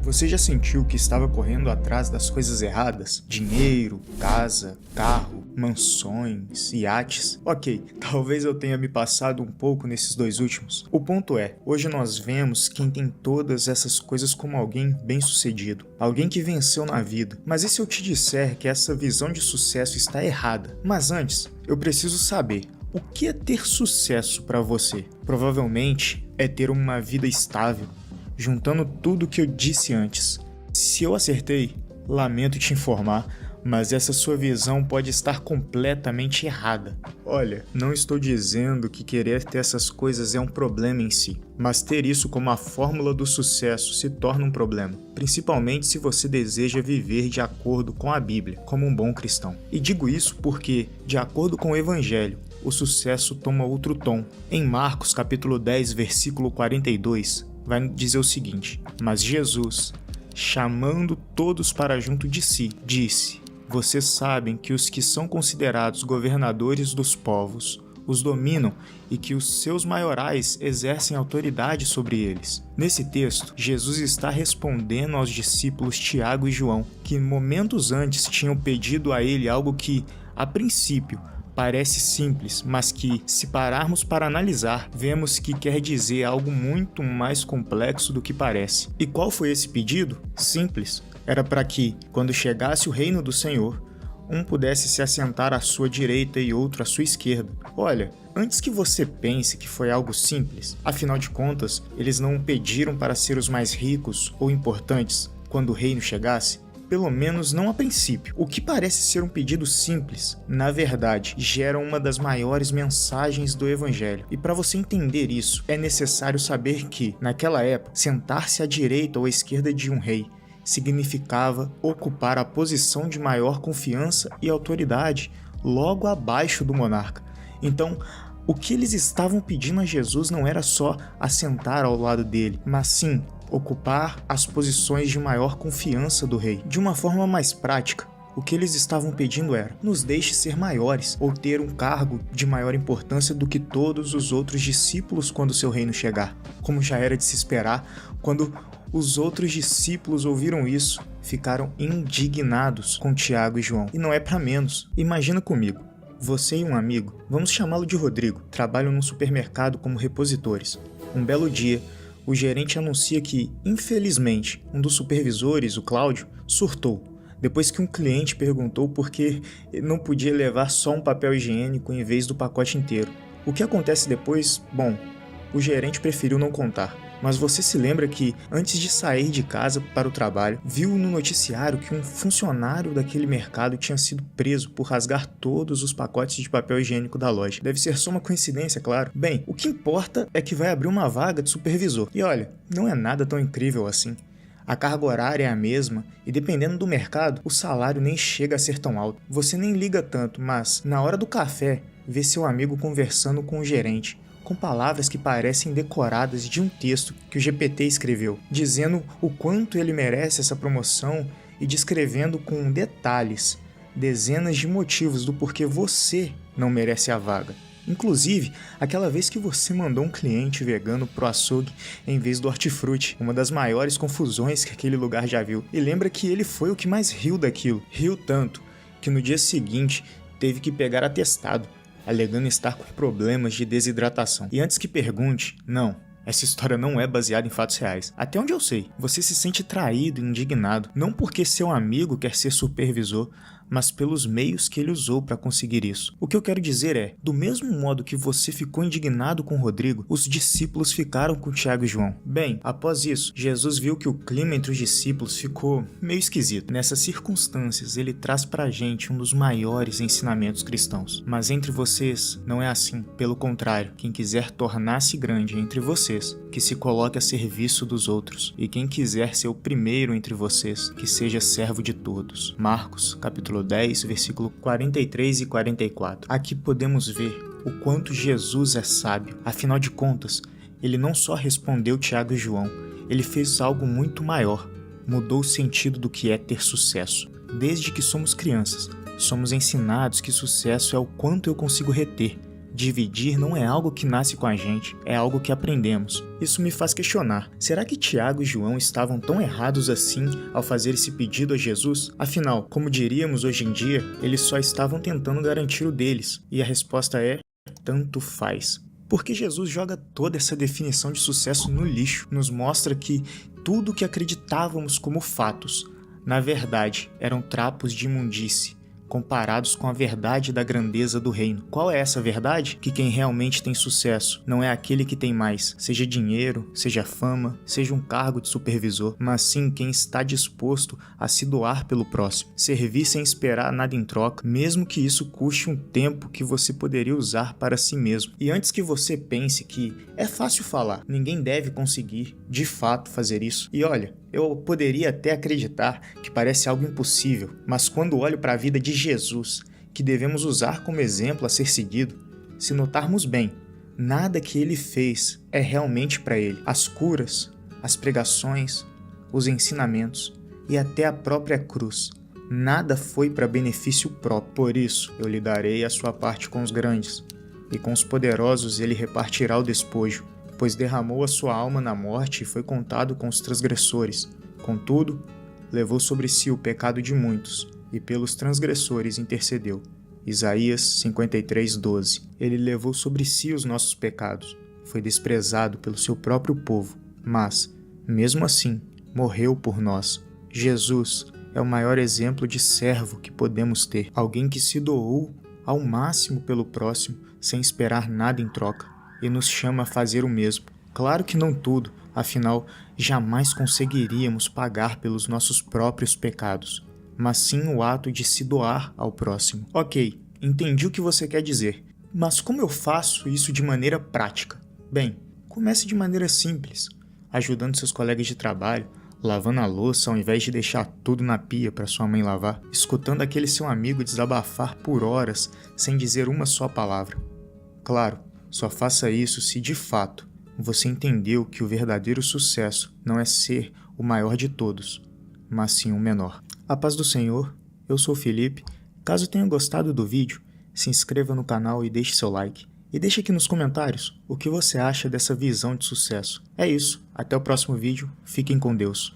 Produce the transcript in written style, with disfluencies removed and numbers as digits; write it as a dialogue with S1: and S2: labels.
S1: Você já sentiu que estava correndo atrás das coisas erradas? Dinheiro, casa, carro, mansões, iates? Ok, talvez eu tenha me passado um pouco nesses dois últimos. O ponto é, hoje nós vemos quem tem todas essas coisas como alguém bem-sucedido, alguém que venceu na vida. Mas e se eu te disser que essa visão de sucesso está errada? Mas antes, eu preciso saber, o que é ter sucesso para você? Provavelmente é ter uma vida estável, juntando tudo o que eu disse antes. Se eu acertei, lamento te informar, mas essa sua visão pode estar completamente errada. Olha, não estou dizendo que querer ter essas coisas é um problema em si, mas ter isso como a fórmula do sucesso se torna um problema, principalmente se você deseja viver de acordo com a Bíblia, como um bom cristão. E digo isso porque, de acordo com o Evangelho, o sucesso toma outro tom. Em Marcos capítulo 10, versículo 42, vai dizer o seguinte: mas Jesus, chamando todos para junto de si, disse: vocês sabem que os que são considerados governadores dos povos os dominam e que os seus maiorais exercem autoridade sobre eles. Nesse texto, Jesus está respondendo aos discípulos Tiago e João, que momentos antes tinham pedido a ele algo que, a princípio, parece simples, mas que, se pararmos para analisar, vemos que quer dizer algo muito mais complexo do que parece. E qual foi esse pedido? Simples. Era para que, quando chegasse o reino do Senhor, um pudesse se assentar à sua direita e outro à sua esquerda. Olha, antes que você pense que foi algo simples, afinal de contas, eles não pediram para ser os mais ricos ou importantes quando o reino chegasse. Pelo menos não a princípio. O que parece ser um pedido simples, na verdade, gera uma das maiores mensagens do Evangelho. E para você entender isso, é necessário saber que, naquela época, sentar-se à direita ou à esquerda de um rei significava ocupar a posição de maior confiança e autoridade, logo abaixo do monarca. Então, o que eles estavam pedindo a Jesus não era só assentar ao lado dele, mas sim ocupar as posições de maior confiança do rei. De uma forma mais prática, o que eles estavam pedindo era: nos deixe ser maiores ou ter um cargo de maior importância do que todos os outros discípulos quando seu reino chegar. Como já era de se esperar, quando os outros discípulos ouviram isso, ficaram indignados com Tiago e João. E não é para menos. Imagina comigo, você e um amigo, vamos chamá-lo de Rodrigo, trabalham num supermercado como repositores. Um belo dia, o gerente anuncia que, infelizmente, um dos supervisores, o Cláudio, surtou, depois que um cliente perguntou por que não podia levar só um papel higiênico em vez do pacote inteiro. O que acontece depois? Bom, o gerente preferiu não contar. Mas você se lembra que, antes de sair de casa para o trabalho, viu no noticiário que um funcionário daquele mercado tinha sido preso por rasgar todos os pacotes de papel higiênico da loja. Deve ser só uma coincidência, claro. Bem, o que importa é que vai abrir uma vaga de supervisor. E olha, não é nada tão incrível assim. A carga horária é a mesma e, dependendo do mercado, o salário nem chega a ser tão alto. Você nem liga tanto, mas, na hora do café, vê seu amigo conversando com o gerente, com palavras que parecem decoradas de um texto que o GPT escreveu, dizendo o quanto ele merece essa promoção e descrevendo com detalhes dezenas de motivos do porquê você não merece a vaga. Inclusive, aquela vez que você mandou um cliente vegano pro açougue em vez do hortifruti, uma das maiores confusões que aquele lugar já viu. E lembra que ele foi o que mais riu daquilo. Riu tanto que no dia seguinte teve que pegar atestado, alegando estar com problemas de desidratação. E antes que pergunte, não, essa história não é baseada em fatos reais. Até onde eu sei, você se sente traído e indignado, não porque seu amigo quer ser supervisor, mas pelos meios que ele usou para conseguir isso. O que eu quero dizer é, do mesmo modo que você ficou indignado com Rodrigo, os discípulos ficaram com Tiago e João. Bem, após isso, Jesus viu que o clima entre os discípulos ficou meio esquisito. Nessas circunstâncias, ele traz pra gente um dos maiores ensinamentos cristãos. Mas entre vocês, não é assim. Pelo contrário, quem quiser tornar-se grande entre vocês, que se coloque a serviço dos outros. E quem quiser ser o primeiro entre vocês, que seja servo de todos. Marcos, capítulo 10, versículo 43 e 44. Aqui podemos ver o quanto Jesus é sábio. Afinal de contas, ele não só respondeu Tiago e João, ele fez algo muito maior. Mudou o sentido do que é ter sucesso. Desde que somos crianças, somos ensinados que sucesso é o quanto eu consigo reter, Dividir não é algo que nasce com a gente, é algo que aprendemos. Isso me faz questionar, será que Tiago e João estavam tão errados assim ao fazer esse pedido a Jesus? Afinal, como diríamos hoje em dia, eles só estavam tentando garantir o deles, e a resposta é: tanto faz. Porque Jesus joga toda essa definição de sucesso no lixo, nos mostra que tudo que acreditávamos como fatos, na verdade, eram trapos de imundície, comparados com a verdade da grandeza do reino. Qual é essa verdade? Que quem realmente tem sucesso não é aquele que tem mais, seja dinheiro, seja fama, seja um cargo de supervisor, mas sim quem está disposto a se doar pelo próximo, servir sem esperar nada em troca, mesmo que isso custe um tempo que você poderia usar para si mesmo. E antes que você pense que é fácil falar, ninguém deve conseguir, de fato, fazer isso. E olha, eu poderia até acreditar que parece algo impossível, mas quando olho para a vida de Jesus, que devemos usar como exemplo a ser seguido, se notarmos bem, nada que ele fez é realmente para ele. As curas, as pregações, os ensinamentos e até a própria cruz, nada foi para benefício próprio. Por isso, eu lhe darei a sua parte com os grandes, e com os poderosos ele repartirá o despojo, pois derramou a sua alma na morte e foi contado com os transgressores. Contudo, levou sobre si o pecado de muitos, e pelos transgressores intercedeu. Isaías 53:12. Ele levou sobre si os nossos pecados, foi desprezado pelo seu próprio povo, mas, mesmo assim, morreu por nós. Jesus é o maior exemplo de servo que podemos ter, alguém que se doou ao máximo pelo próximo, sem esperar nada em troca, e nos chama a fazer o mesmo. Claro que não tudo, afinal, jamais conseguiríamos pagar pelos nossos próprios pecados, mas sim o ato de se doar ao próximo. Ok, entendi o que você quer dizer, mas como eu faço isso de maneira prática? Bem, comece de maneira simples, ajudando seus colegas de trabalho, lavando a louça ao invés de deixar tudo na pia para sua mãe lavar, escutando aquele seu amigo desabafar por horas sem dizer uma só palavra. Claro, só faça isso se de fato você entendeu que o verdadeiro sucesso não é ser o maior de todos, mas sim o menor. A paz do Senhor, eu sou o Felipe. Caso tenha gostado do vídeo, se inscreva no canal e deixe seu like. E deixe aqui nos comentários o que você acha dessa visão de sucesso. É isso, até o próximo vídeo, fiquem com Deus.